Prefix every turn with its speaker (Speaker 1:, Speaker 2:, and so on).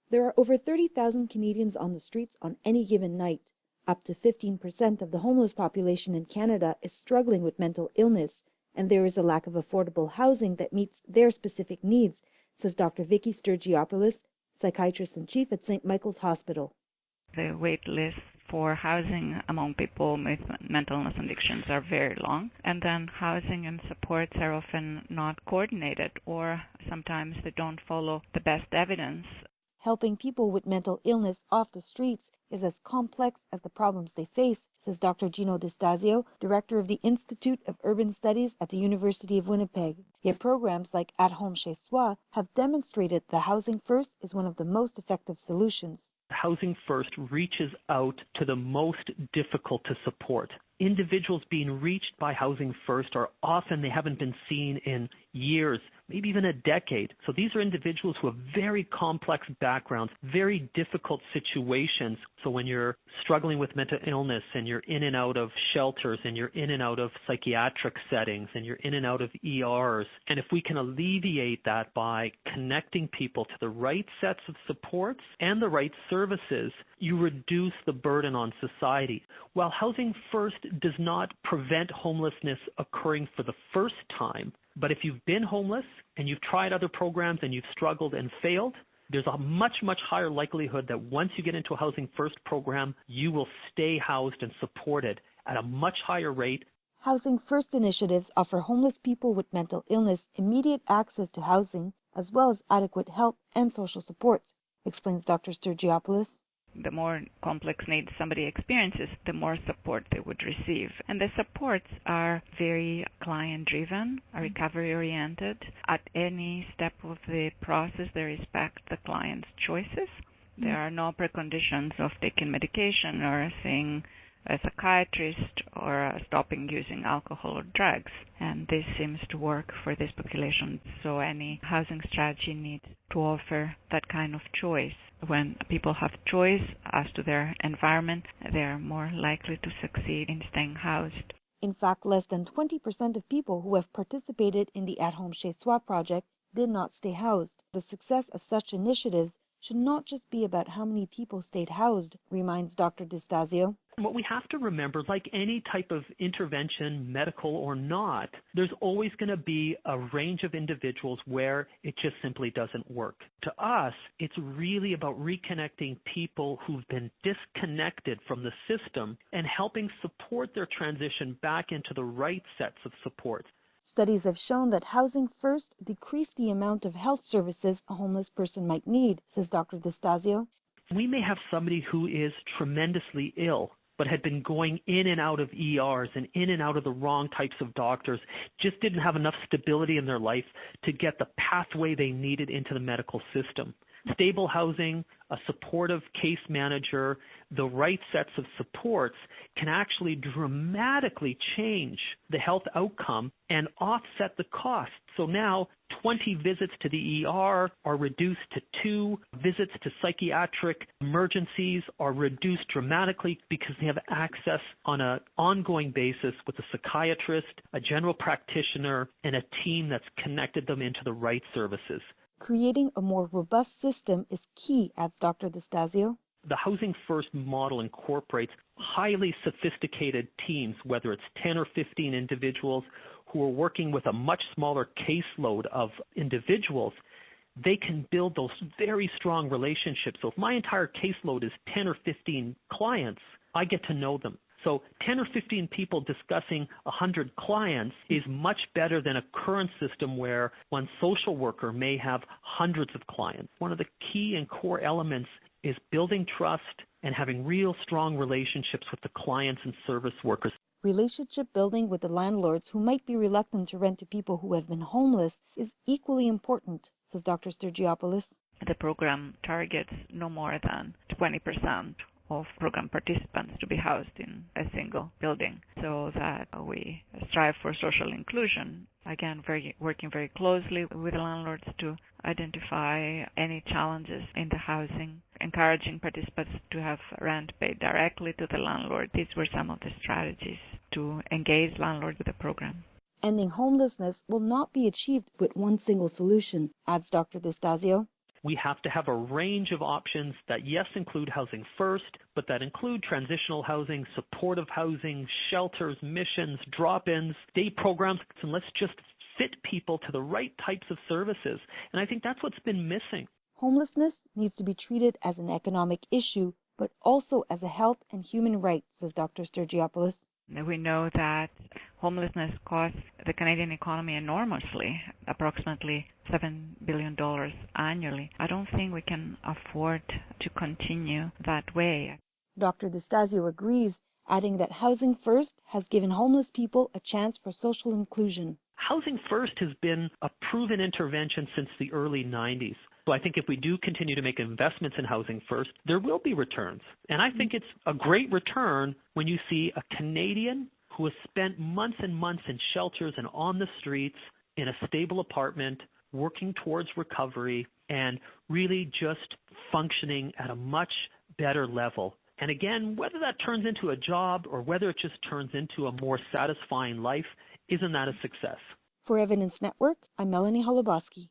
Speaker 1: There are over 30,000 Canadians on the streets on any given night. Up to 15% of the homeless population in Canada is struggling with mental illness, and there is a lack of affordable housing that meets their specific needs, says Dr. Vicky Stergiopoulos, Psychiatrist-in-chief at St. Michael's Hospital.
Speaker 2: The wait lists for housing among people with mental illness and addictions are very long, and then housing and supports are often not coordinated, or sometimes they don't follow the best evidence.
Speaker 1: Helping people with mental illness off the streets is as complex as the problems they face, says Dr. Jino Distasio, director of the Institute of Urban Studies at the University of Winnipeg. Yet programs like At Home Chez have demonstrated that Housing First is one of the most effective solutions.
Speaker 3: Housing First reaches out to the most difficult to support. Individuals being reached by Housing First are often, they haven't been seen in years, maybe even a decade. So these are individuals who have very complex backgrounds, very difficult situations. So when you're struggling with mental illness and you're in and out of shelters and you're in and out of psychiatric settings and you're in and out of ERs, and if we can alleviate that by connecting people to the right sets of supports and the right services, you reduce the burden on society. While Housing First does not prevent homelessness occurring for the first time, but if you've been homeless and you've tried other programs and you've struggled and failed, there's a much, much higher likelihood that once you get into a Housing First program, you will stay housed and supported at a much higher rate.
Speaker 1: Housing First initiatives offer homeless people with mental illness immediate access to housing, as well as adequate help and social supports, explains Dr. Stergiopoulos.
Speaker 2: The more complex needs somebody experiences, the more support they would receive. And the supports are very client-driven, recovery-oriented. At any step of the process, they respect the client's choices. There are no preconditions of taking medication or seeing a psychiatrist or stopping using alcohol or drugs. And this seems to work for this population. So any housing strategy needs to offer that kind of choice. When people have choice as to their environment, they are more likely to succeed in staying housed.
Speaker 1: In fact, less than 20% of people who have participated in the At Home Chez project did not stay housed. The success of such initiatives should not just be about how many people stayed housed, reminds Dr. Distasio.
Speaker 3: What we have to remember, like any type of intervention, medical or not, there's always going to be a range of individuals where it just simply doesn't work. To us, it's really about reconnecting people who've been disconnected from the system and helping support their transition back into the right sets of support.
Speaker 1: Studies have shown that Housing First decreased the amount of health services a homeless person might need, says Dr. Distasio.
Speaker 3: We may have somebody who is tremendously ill, but had been going in and out of ERs and in and out of the wrong types of doctors, just didn't have enough stability in their life to get the pathway they needed into the medical system. Stable housing, a supportive case manager, the right sets of supports can actually dramatically change the health outcome and offset the cost. So now 20 visits to the ER are reduced to 2. Visits to psychiatric emergencies are reduced dramatically because they have access on an ongoing basis with a psychiatrist, a general practitioner, and a team that's connected them into the right services.
Speaker 1: Creating a more robust system is key, adds Dr. Distasio.
Speaker 3: The Housing First model incorporates highly sophisticated teams, whether it's 10 or 15 individuals who are working with a much smaller caseload of individuals. They can build those very strong relationships. So if my entire caseload is 10 or 15 clients, I get to know them. So 10 or 15 people discussing 100 clients is much better than a current system where one social worker may have hundreds of clients. One of the key and core elements is building trust and having real strong relationships with the clients and service workers.
Speaker 1: Relationship building with the landlords who might be reluctant to rent to people who have been homeless is equally important, says Dr. Stergiopoulos.
Speaker 2: The program targets no more than 20% of program participants to be housed in a single building, so that we strive for social inclusion. Again, working very closely with the landlords to identify any challenges in the housing, encouraging participants to have rent paid directly to the landlord. These were some of the strategies to engage landlords with the program.
Speaker 1: Ending homelessness will not be achieved with one single solution, adds Dr. Distasio.
Speaker 3: we have to have a range of options that, yes, include housing first, but that include transitional housing, supportive housing, shelters, missions, drop-ins, day programs, and let's just fit people to the right types of services. And I think that's what's been missing.
Speaker 1: Homelessness needs to be treated as an economic issue, but also as a health and human right, says Dr. Stergiopoulos.
Speaker 2: We know that homelessness costs the Canadian economy enormously, approximately $7 billion annually. I don't think we can afford to continue that way.
Speaker 1: Dr. Distasio agrees, adding that Housing First has given homeless people a chance for social inclusion.
Speaker 3: Housing First has been a proven intervention since the early 90s. So I think if we do continue to make investments in Housing First, there will be returns. And I think it's a great return when you see a Canadian who has spent months and months in shelters and on the streets in a stable apartment, working towards recovery and really just functioning at a much better level. And again, whether that turns into a job or whether it just turns into a more satisfying life, isn't that a success?
Speaker 1: For Evidence Network, I'm Melanie Holoboski.